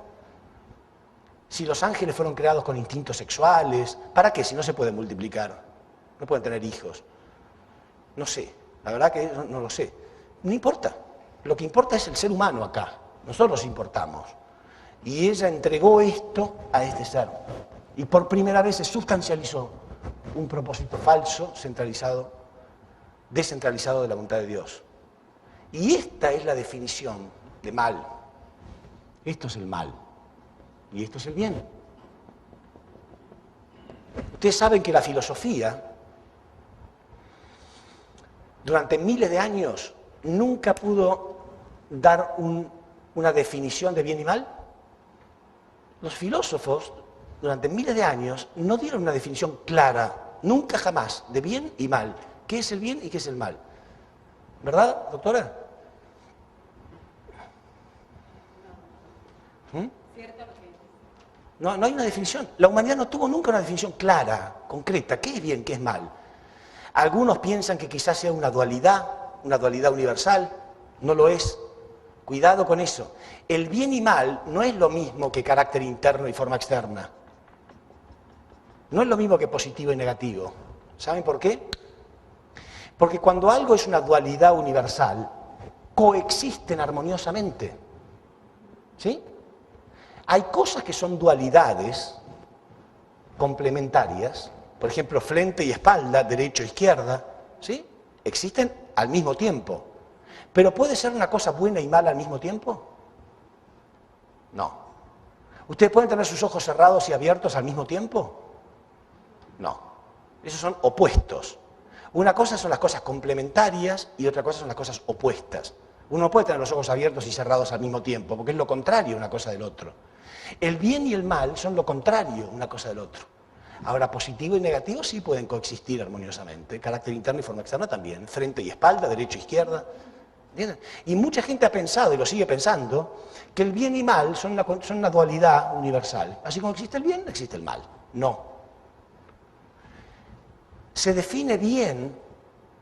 Si los ángeles fueron creados con instintos sexuales, ¿para qué? Si no se pueden multiplicar, no pueden tener hijos. No sé, la verdad que no lo sé. No importa. Lo que importa es el ser humano acá. Nosotros importamos. Y ella entregó esto a este ser. Y por primera vez se sustancializó un propósito falso, descentralizado de la voluntad de Dios. Y esta es la definición de mal. Esto es el mal. Y esto es el bien. Ustedes saben que la filosofía durante miles de años nunca pudo dar una definición de bien y mal? Los filósofos durante miles de años no dieron una definición clara, nunca jamás, de bien y mal. ¿Qué es el bien y qué es el mal? ¿Verdad, doctora? No, no hay una definición. La humanidad no tuvo nunca una definición clara, concreta. ¿Qué es bien, qué es mal? Algunos piensan que quizás sea una dualidad universal. No lo es. Cuidado con eso. El bien y mal no es lo mismo que carácter interno y forma externa. No es lo mismo que positivo y negativo. ¿Saben por qué? Porque cuando algo es una dualidad universal, coexisten armoniosamente. ¿Sí? Hay cosas que son dualidades complementarias, por ejemplo, frente y espalda, derecho e izquierda, ¿sí? Existen al mismo tiempo. ¿Pero puede ser una cosa buena y mala al mismo tiempo? No. ¿Ustedes pueden tener sus ojos cerrados y abiertos al mismo tiempo? No. Esos son opuestos. Una cosa son las cosas complementarias y otra cosa son las cosas opuestas. Uno no puede tener los ojos abiertos y cerrados al mismo tiempo, porque es lo contrario una cosa del otro. El bien y el mal son lo contrario una cosa del otro. Ahora, positivo y negativo sí pueden coexistir armoniosamente, carácter interno y forma externa también, frente y espalda, derecho e izquierda. ¿Entienden? Y mucha gente ha pensado, y lo sigue pensando, que el bien y mal son una dualidad universal. Así como existe el bien, existe el mal. No. Se define bien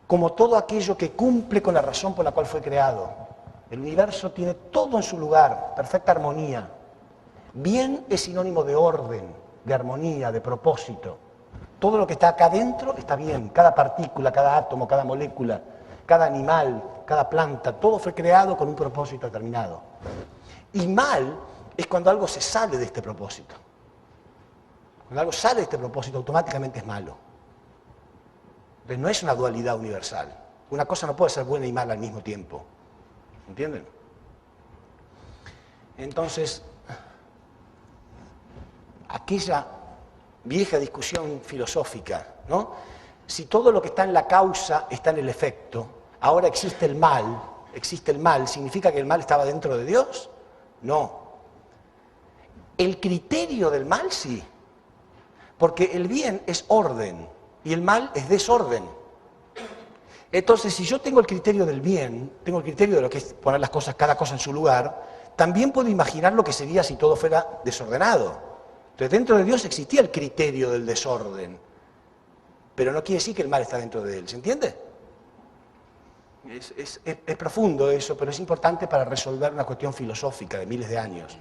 como todo aquello que cumple con la razón por la cual fue creado. El universo tiene todo en su lugar, perfecta armonía. Bien es sinónimo de orden, de armonía, de propósito. Todo lo que está acá dentro está bien. Cada partícula, cada átomo, cada molécula, cada animal, cada planta, todo fue creado con un propósito determinado. Y mal es cuando algo se sale de este propósito. Cuando algo sale de este propósito, automáticamente es malo. Entonces no es una dualidad universal. Una cosa no puede ser buena y mala al mismo tiempo. ¿Entienden? Entonces, aquella vieja discusión filosófica, ¿no? Si todo lo que está en la causa está en el efecto, ahora existe el mal, ¿significa que el mal estaba dentro de Dios? No. El criterio del mal sí, porque el bien es orden y el mal es desorden. Entonces, si yo tengo el criterio del bien, tengo el criterio de lo que es poner las cosas, cada cosa en su lugar, también puedo imaginar lo que sería si todo fuera desordenado. Entonces, dentro de Dios existía el criterio del desorden, pero no quiere decir que el mal está dentro de él, ¿se entiende? Es profundo eso, pero es importante para resolver una cuestión filosófica de miles de años.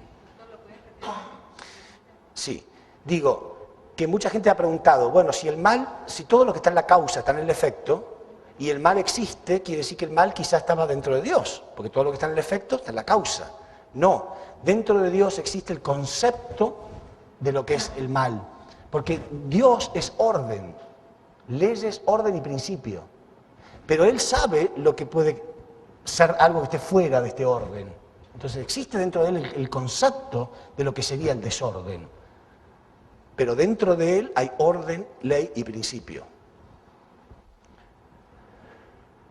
Sí, digo que mucha gente ha preguntado, bueno, si todo lo que está en la causa está en el efecto, y el mal existe, quiere decir que el mal quizás estaba dentro de Dios, porque todo lo que está en el efecto está en la causa. No, dentro de Dios existe el concepto de lo que es el mal, porque Dios es orden, leyes, orden y principio, pero Él sabe lo que puede ser algo que esté fuera de este orden. Entonces existe dentro de Él el concepto de lo que sería el desorden, pero dentro de Él hay orden, ley y principio.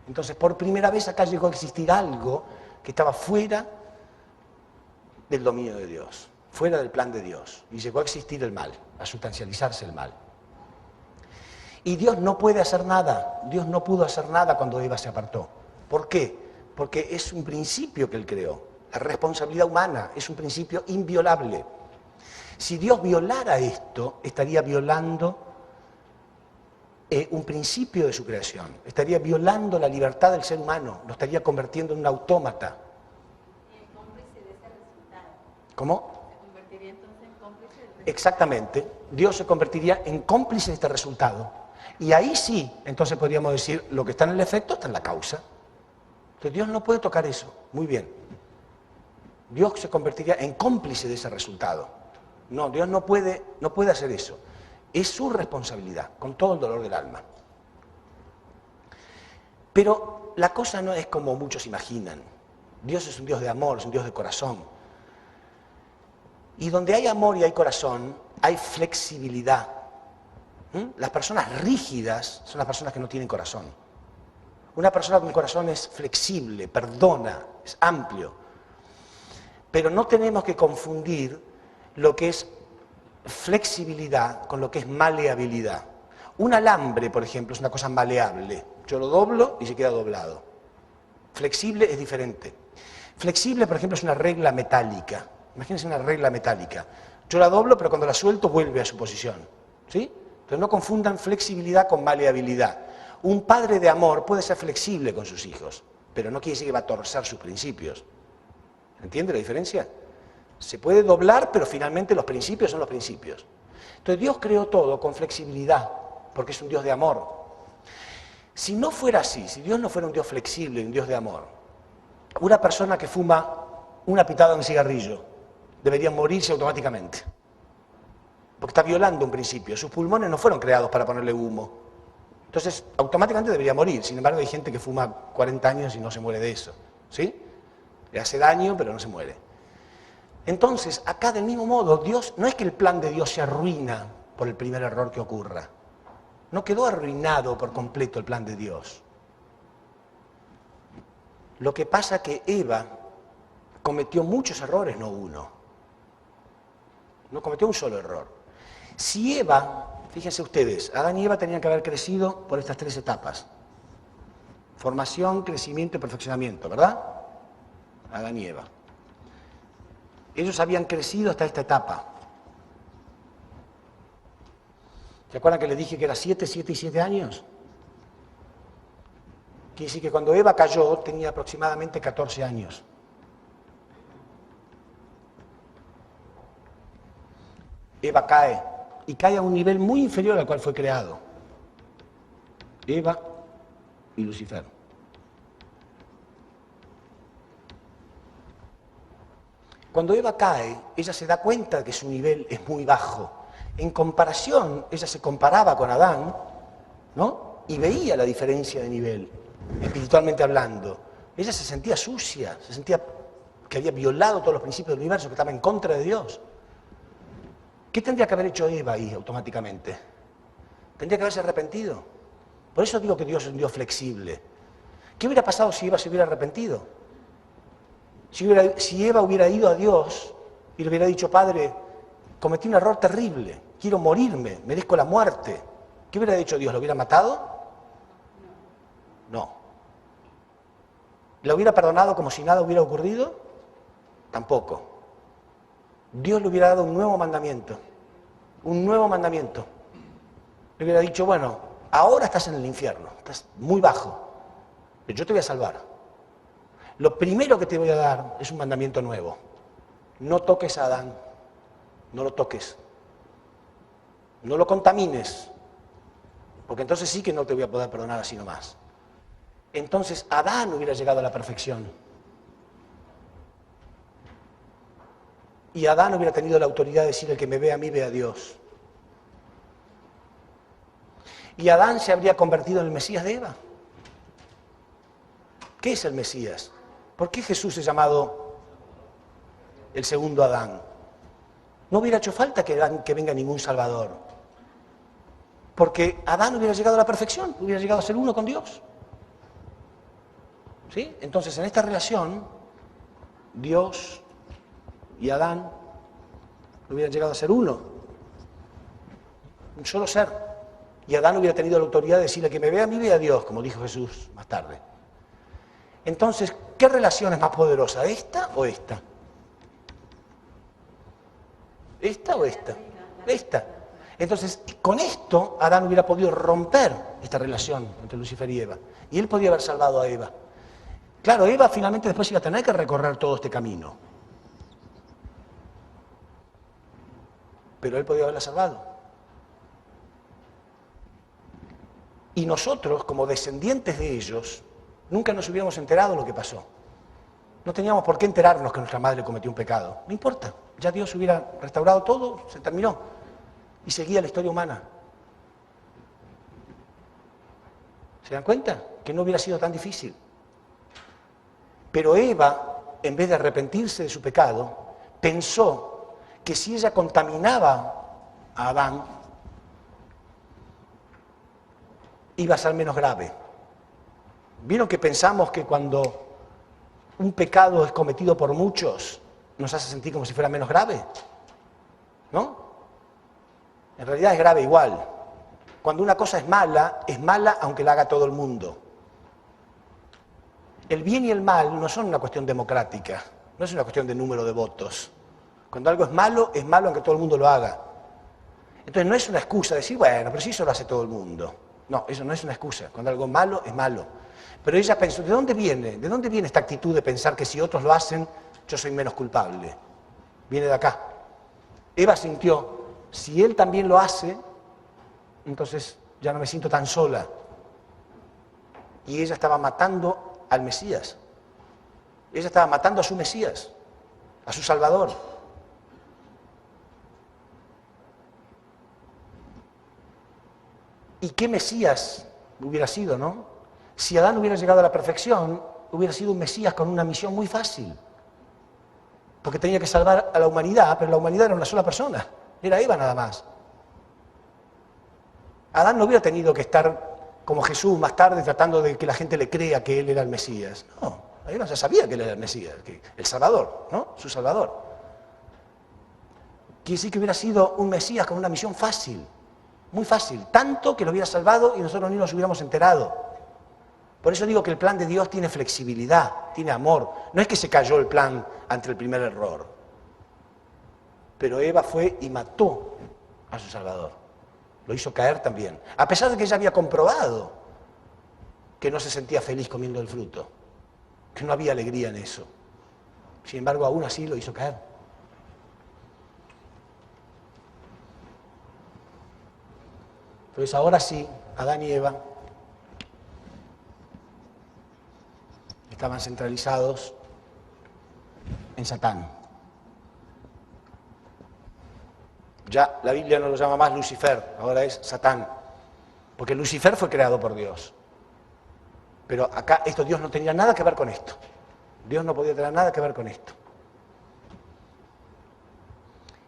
Entonces, por primera vez acá llegó a existir algo que estaba fuera del dominio de Dios, fuera del plan de Dios, y llegó a existir el mal, a sustancializarse el mal. Y Dios no puede hacer nada, Dios no pudo hacer nada cuando Eva se apartó. ¿Por qué? Porque es un principio que Él creó. La responsabilidad humana es un principio inviolable. Si Dios violara esto, estaría violando un principio de su creación, estaría violando la libertad del ser humano, lo estaría convirtiendo en un autómata. Cómplice de ese resultado. ¿Cómo? Se convertiría entonces en cómplice del resultado. Exactamente, Dios se convertiría en cómplice de este resultado. Y ahí sí, entonces podríamos decir, lo que está en el efecto está en la causa. Entonces Dios no puede tocar eso, muy bien. Dios se convertiría en cómplice de ese resultado. No, Dios no puede hacer eso. Es su responsabilidad, con todo el dolor del alma. Pero la cosa no es como muchos imaginan. Dios es un Dios de amor, es un Dios de corazón. Y donde hay amor y hay corazón, hay flexibilidad. Las personas rígidas son las personas que no tienen corazón. Una persona con corazón es flexible, perdona, es amplio. Pero no tenemos que confundir lo que es flexibilidad con lo que es maleabilidad. Un alambre, por ejemplo, es una cosa maleable. Yo lo doblo y se queda doblado. Flexible es diferente. Flexible, por ejemplo, es una regla metálica. Imagínense una regla metálica. Yo la doblo, pero cuando la suelto vuelve a su posición. ¿Sí? Entonces no confundan flexibilidad con maleabilidad. Un padre de amor puede ser flexible con sus hijos, pero no quiere decir que va a torcer sus principios. ¿Entiende la diferencia? Se puede doblar, pero finalmente los principios son los principios. Entonces Dios creó todo con flexibilidad, porque es un Dios de amor. Si no fuera así, si Dios no fuera un Dios flexible, un Dios de amor, una persona que fuma una pitada de un cigarrillo debería morirse automáticamente, porque está violando un principio. Sus pulmones no fueron creados para ponerle humo. Entonces, automáticamente debería morir. Sin embargo, hay gente que fuma 40 años y no se muere de eso. ¿Sí? Le hace daño, pero no se muere. Entonces, acá del mismo modo, Dios, no es que el plan de Dios se arruina por el primer error que ocurra. No quedó arruinado por completo el plan de Dios. Lo que pasa es que Eva cometió muchos errores, no uno. No cometió un solo error. Si Eva, fíjense ustedes, Adán y Eva tenían que haber crecido por estas 3 etapas. Formación, crecimiento y perfeccionamiento, ¿verdad? Adán y Eva. Ellos habían crecido hasta esta etapa. ¿Se acuerdan que les dije que era 7, 7 y 7 años? Quiere decir que cuando Eva cayó tenía aproximadamente 14 años. Eva cae, y cae a un nivel muy inferior al cual fue creado. Eva y Lucifer. Cuando Eva cae, ella se da cuenta de que su nivel es muy bajo. En comparación, ella se comparaba con Adán, ¿no? Y veía la diferencia de nivel, espiritualmente hablando. Ella se sentía sucia, se sentía que había violado todos los principios del universo, que estaba en contra de Dios. ¿Qué tendría que haber hecho Eva ahí automáticamente? Tendría que haberse arrepentido. Por eso digo que Dios es un Dios flexible. ¿Qué hubiera pasado si Eva se hubiera arrepentido? Si Eva hubiera ido a Dios y le hubiera dicho, Padre, cometí un error terrible, quiero morirme, merezco la muerte. ¿Qué hubiera dicho Dios? ¿Lo hubiera matado? No. ¿La hubiera perdonado como si nada hubiera ocurrido? Tampoco. Dios le hubiera dado un nuevo mandamiento. Un nuevo mandamiento. Le hubiera dicho, bueno, ahora estás en el infierno, estás muy bajo, pero yo te voy a salvar. Lo primero que te voy a dar es un mandamiento nuevo. No toques a Adán, no lo toques. No lo contamines, porque entonces sí que no te voy a poder perdonar así nomás. Entonces Adán hubiera llegado a la perfección. Y Adán hubiera tenido la autoridad de decir, el que me ve a mí, ve a Dios. Y Adán se habría convertido en el Mesías de Eva. ¿Qué es el Mesías? ¿Por qué Jesús es llamado el segundo Adán? No hubiera hecho falta que venga ningún Salvador. Porque Adán hubiera llegado a la perfección, hubiera llegado a ser uno con Dios. ¿Sí? Entonces, en esta relación, Dios y Adán hubieran llegado a ser uno, un solo ser. Y Adán hubiera tenido la autoridad de decirle, que me vea a mí, ve a Dios, como dijo Jesús más tarde. Entonces, ¿qué relación es más poderosa? ¿Esta o esta? ¿Esta o esta? Esta. Entonces, con esto, Adán hubiera podido romper esta relación entre Lucifer y Eva. Y él podía haber salvado a Eva. Claro, Eva finalmente después iba a tener que recorrer todo este camino. Pero él podía haberla salvado. Y nosotros, como descendientes de ellos, nunca nos hubiéramos enterado de lo que pasó. No teníamos por qué enterarnos que nuestra madre cometió un pecado. No importa, ya Dios hubiera restaurado todo, se terminó. Y seguía la historia humana. ¿Se dan cuenta? Que no hubiera sido tan difícil. Pero Eva, en vez de arrepentirse de su pecado, pensó que si ella contaminaba a Adán, iba a ser menos grave. ¿Vieron que pensamos que cuando un pecado es cometido por muchos nos hace sentir como si fuera menos grave? ¿No? En realidad es grave igual. Cuando una cosa es mala aunque la haga todo el mundo. El bien y el mal no son una cuestión democrática, no es una cuestión de número de votos. Cuando algo es malo aunque todo el mundo lo haga. Entonces no es una excusa decir, bueno, pero si eso lo hace todo el mundo. No, eso no es una excusa. Cuando algo es malo. Pero ella pensó, ¿de dónde viene? ¿De dónde viene esta actitud de pensar que si otros lo hacen, yo soy menos culpable? Viene de acá. Eva sintió, si él también lo hace, entonces ya no me siento tan sola. Y ella estaba matando al Mesías. Ella estaba matando a su Mesías, a su Salvador. ¿Y qué Mesías hubiera sido, no? Si Adán hubiera llegado a la perfección, hubiera sido un Mesías con una misión muy fácil. Porque tenía que salvar a la humanidad, pero la humanidad era una sola persona. Era Eva nada más. Adán no hubiera tenido que estar como Jesús más tarde tratando de que la gente le crea que él era el Mesías. No, Eva ya sabía que él era el Mesías, que el Salvador, ¿no? Su Salvador. Quiere decir que hubiera sido un Mesías con una misión fácil, muy fácil, tanto que lo hubiera salvado y nosotros ni nos hubiéramos enterado. Por eso digo que el plan de Dios tiene flexibilidad, tiene amor. No es que se cayó el plan ante el primer error. Pero Eva fue y mató a su Salvador. Lo hizo caer también. A pesar de que ella había comprobado que no se sentía feliz comiendo el fruto, que no había alegría en eso. Sin embargo, aún así lo hizo caer. Entonces ahora sí, Adán y Eva estaban centralizados en Satán. Ya la Biblia no lo llama más Lucifer, ahora es Satán. Porque Lucifer fue creado por Dios. Pero acá Dios no tenía nada que ver con esto. Dios no podía tener nada que ver con esto.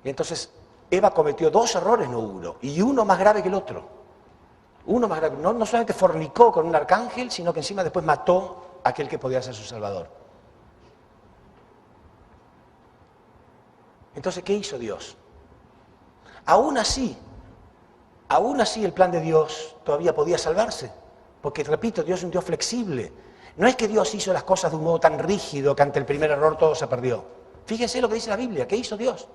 Y entonces Eva cometió 2 errores, no uno, y uno más grave que el otro. Uno más grave. No solamente fornicó con un arcángel, sino que encima después mató a aquel que podía ser su Salvador. Entonces, ¿qué hizo Dios? Aún así el plan de Dios todavía podía salvarse. Porque, repito, Dios es un Dios flexible. No es que Dios hizo las cosas de un modo tan rígido que ante el primer error todo se perdió. Fíjense lo que dice la Biblia. ¿Qué hizo Dios?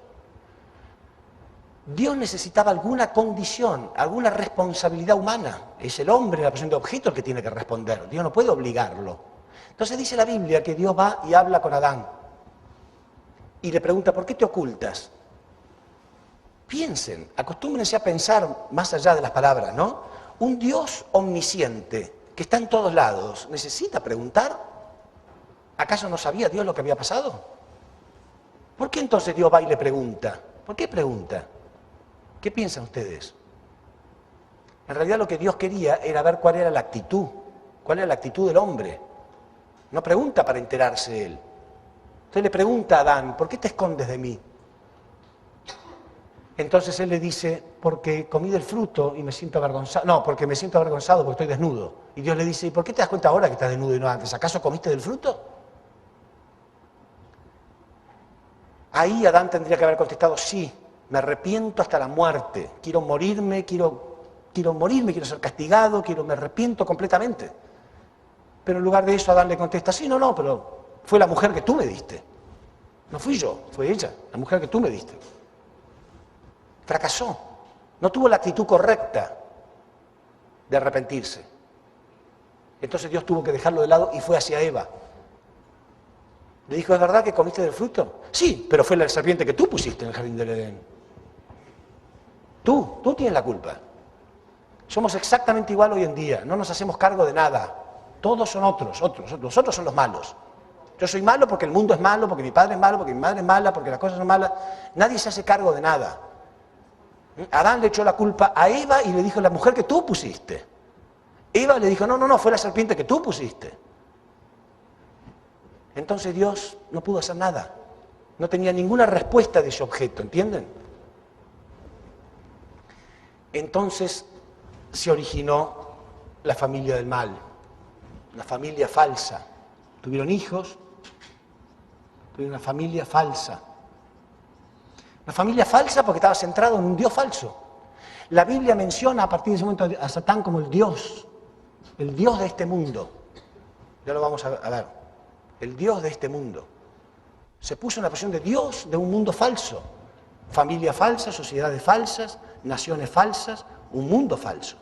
Dios necesitaba alguna condición, alguna responsabilidad humana. Es el hombre, la persona de objeto, el que tiene que responder. Dios no puede obligarlo. Entonces dice la Biblia que Dios va y habla con Adán. Y le pregunta, ¿por qué te ocultas? Piensen, acostúmbrense a pensar más allá de las palabras, ¿no? Un Dios omnisciente, que está en todos lados, ¿necesita preguntar? ¿Acaso no sabía Dios lo que había pasado? ¿Por qué entonces Dios va y le pregunta? ¿Por qué pregunta? ¿Qué piensan ustedes? En realidad lo que Dios quería era ver cuál era la actitud del hombre. No pregunta para enterarse él. Entonces le pregunta a Adán, ¿por qué te escondes de mí? Entonces él le dice, porque comí del fruto y me siento avergonzado. No, porque me siento avergonzado porque estoy desnudo. Y Dios le dice, ¿y por qué te das cuenta ahora que estás desnudo y no antes? ¿Acaso comiste del fruto? Ahí Adán tendría que haber contestado, sí, me arrepiento hasta la muerte. Quiero morirme, quiero ser castigado, me arrepiento completamente. Pero en lugar de eso Adán le contesta, sí, no, pero fue la mujer que tú me diste. No fui yo, fue ella, la mujer que tú me diste. Fracasó, no tuvo la actitud correcta de arrepentirse. Entonces Dios tuvo que dejarlo de lado y fue hacia Eva. Le dijo, ¿es verdad que comiste del fruto? Sí, pero fue la serpiente que tú pusiste en el jardín del Edén. Tú tienes la culpa. Somos exactamente igual hoy en día, no nos hacemos cargo de nada. Todos son otros son los malos. Yo soy malo porque el mundo es malo, porque mi padre es malo, porque mi madre es mala, porque las cosas son malas. Nadie se hace cargo de nada. Adán le echó la culpa a Eva y le dijo, la mujer que tú pusiste. Eva le dijo, no, fue la serpiente que tú pusiste. Entonces Dios no pudo hacer nada. No tenía ninguna respuesta de ese objeto, ¿entienden? Entonces se originó la familia del mal. una familia falsa. Tuvieron hijos, tuvieron una familia falsa. Una familia falsa porque estaba centrado en un Dios falso. La Biblia menciona a partir de ese momento a Satán como el Dios de este mundo. Ya lo vamos a ver. El Dios de este mundo. Se puso en la posición de Dios de un mundo falso. Familia falsa, sociedades falsas, naciones falsas, un mundo falso.